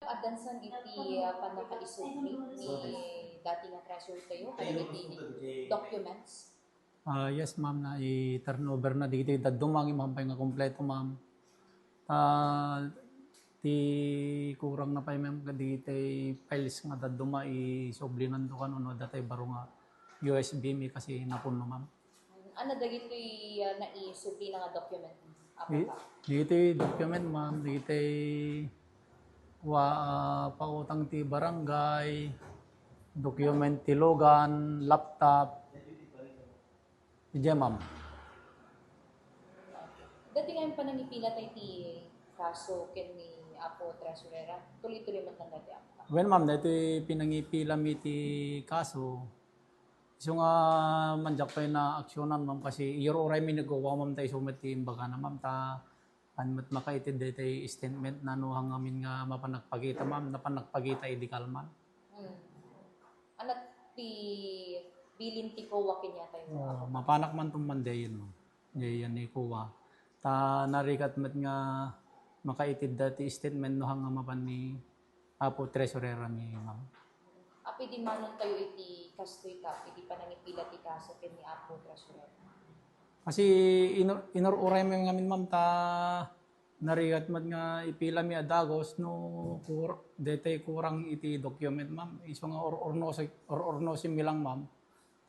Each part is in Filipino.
adansan iti panakaisubli ni dati nga treasurer tayo, kaya iti documents. Yes, ma'am, na i-turnover na dito. Dadumang ma'am pa nga kompleto, ma'am. Ti kurang na pa ma'am dito files nga daduma i-subli nando kanuno datay baro nga USB mi kasi napuno, ma'am. Ano dagito naisubli na nga document? Dito document, ma'am. Dito pautang ti barangay, document ti logan, laptop. Diyan, ma'am. Dati nga yung panangipila tayo ti kaso ken ni Apo Tresurera, tuloy-tuloy man lang dati ako. Well, ma'am, dito pinangipila mi ti kaso. So nga manjak pa na aksyonan, ma'am, kasi oray mi nagawa, ma'am, tayo sumit ti imbaga na, ma'am, ta panmat makaitid dito statement na nuhang amin nga mapanagpagita, ma'am, napanagpagita idikal, ma'am. Anak ti bilin ti Kowa kanya tayo. Mapanak man itong Monday yun, ma'am. Yan ni Kuwa. Ta narikat mat nga makaitid dati statement no hanga mapan ni Apo Tresurera ni, ma'am. Api di manon tayo iti kastoy ka, iti panangipila ti kaso ken ni Apo Tresurera. Kasi inururay mo yung amin, ma'am, ta narikat mat nga ipila mi adagos no detay kurang iti document, ma'am. Iso nga ornosin mi lang, ma'am.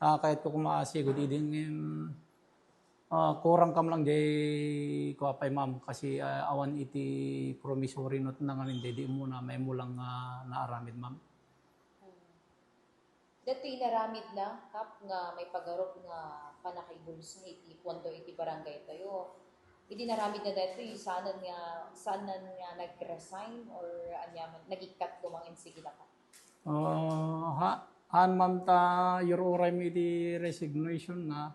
Kahit ko kumaasigod, idin kurang kam lang di ko apay, ma'am, kasi awan iti promissory note na nga hindi muna may mulang naaramid, ma'am. Dito inaramid na kap nga may pagarop nga panakaibulsa iti pondo iti barangay tayo. Idi naramid na dito sanan nga nag-resign or anyaman nagikat dumangin sige na ka. Han, ma'am, ta uray mi di resignation na.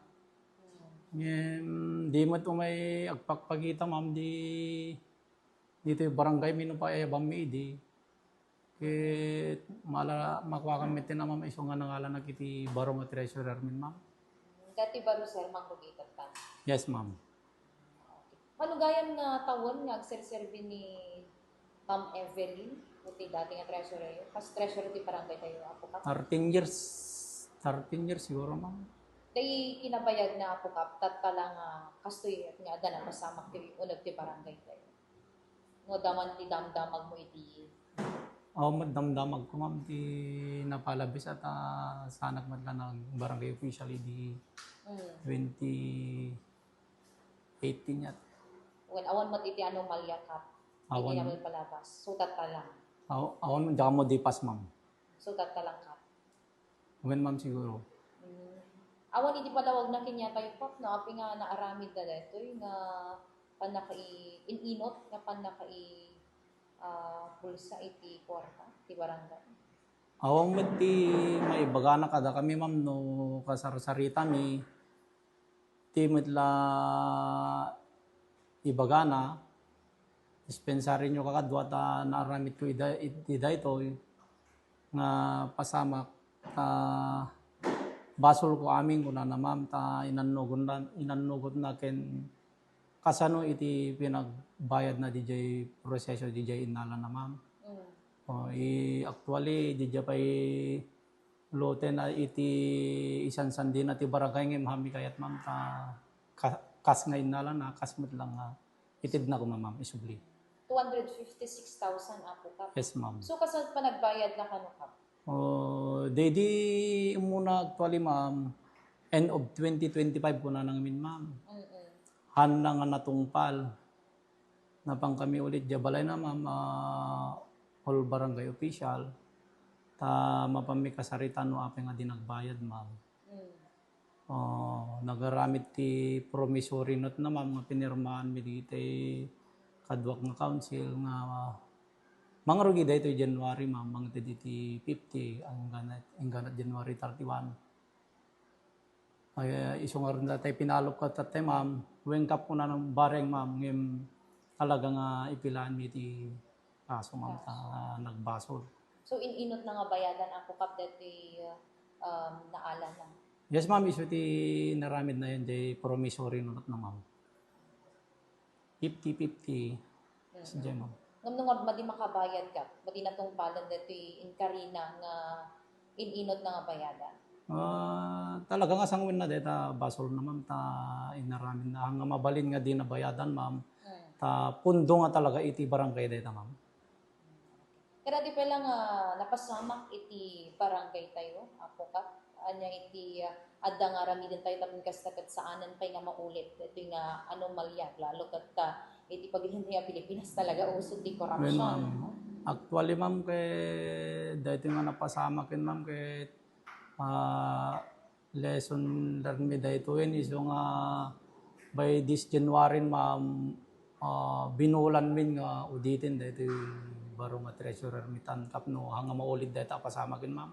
Di mo ito may agpakpagita, ma'am, dito yung barangay minupaya bang mi di. Makuha kami na, ma'am, iso nga nangalan na kiti baro nga treasurer min, ma'am. Dati baro sir, mangkugitat ka? Yes, ma'am. Manugayan nga tawon nga agserserbi ni Ma'am Evelyn, iti dati nga treasurer. Pas treasurer ti barangay tayo, Apo Kap? 13 years. 13 years siguro, ma'am. Day kinabayag na Apo Kap, tatala nga kastoy at nga na masamak ti unag ti barangay tayo. Nga daman ti damdamag mo iti. Madamdamag ko, ma'am, di napalabis at sanak matla ng barangay officially di 2018 yat. When awan mo iti anomalya Kap, hindi naman palabas. Sutat ka lang. Awan mo di pas, ma'am. Sutat ka lang Kap. When, ma'am, siguro. Awan iti palawag na kinya tayo Kap, no? Api nga naaramid na dito, nga ininot, nga panakai pulsa iti kwarta, iti barangay. Awang ti maibaga na kada kami, ma'am, no kasarsarita mi. Ti mitla ibaga na. Dispensary nyo kakadwa ta naaramid ko ida ito nga pasamak basol ko aming kuna na, ma'am, ta inanugot na ken kasano iti pinagbayad na DJ proseso DJ inala na, ma'am. Actually DJ pa lote na iti isan sandi na ti barangay ng mahami kayat, ma'am, ta kas nga inala na kasmet lang itid na ko, ma'am, isubli. 256,000 Apo Kap? Yes, ma'am. So kasal pa nagbayad na kano Kap? Dedi muna actually, ma'am, end of 2025 po na namin, ma'am. Han na nga natungpal. Napang kami ulit jabalay na, ma'am, all barangay official. Ta mapamikasarita no ape nga di nagbayad, ma'am. Nagaramit ti promissory note na, ma'am, nga pinirmahan mi dito kadwak nga council nga mga rugi dito January, ma'am, mga diti 50 ang ganat January 31. Ay iso nga rin tayo pinalop ka tatay, ma'am, wengkap ko na ng bareng, ma'am, ngayong talaga nga ipilaan mi ti kaso, ma'am, nagbasol. So inot na nga bayadan Apo Kap dati naala na? Yes, ma'am, iso ti naramid na yun di promissory note na, ma'am. 50-50. Yes, ma'am. Ngam nung madi makabayad ka, madi natungpalan dito inkarina nga ininot na nga bayadan. Talaga nga sangwin na deta basol na ma'am ta inaramin na hanga mabalin nga di na bayadan ma'am. Ta pundo nga talaga iti barangay deta ma'am. Kaya di pala nga napasamak iti barangay tayo, apo ka. Anya iti adda nga ramidin tayo tapon kastakat saanan pa nga maulit. Ito nga anomalya, lalo kat iti paghinti nga Pilipinas talaga usod di Well, corruption. ma'am, actually ma'am kay dahito nga napasamakin ma'am kay lesson learned mi dahito is yung by this January ma'am binulan min nga uditin dahito baro nga treasurer mi tankap no hanga maulit dahito pasamakin ma'am.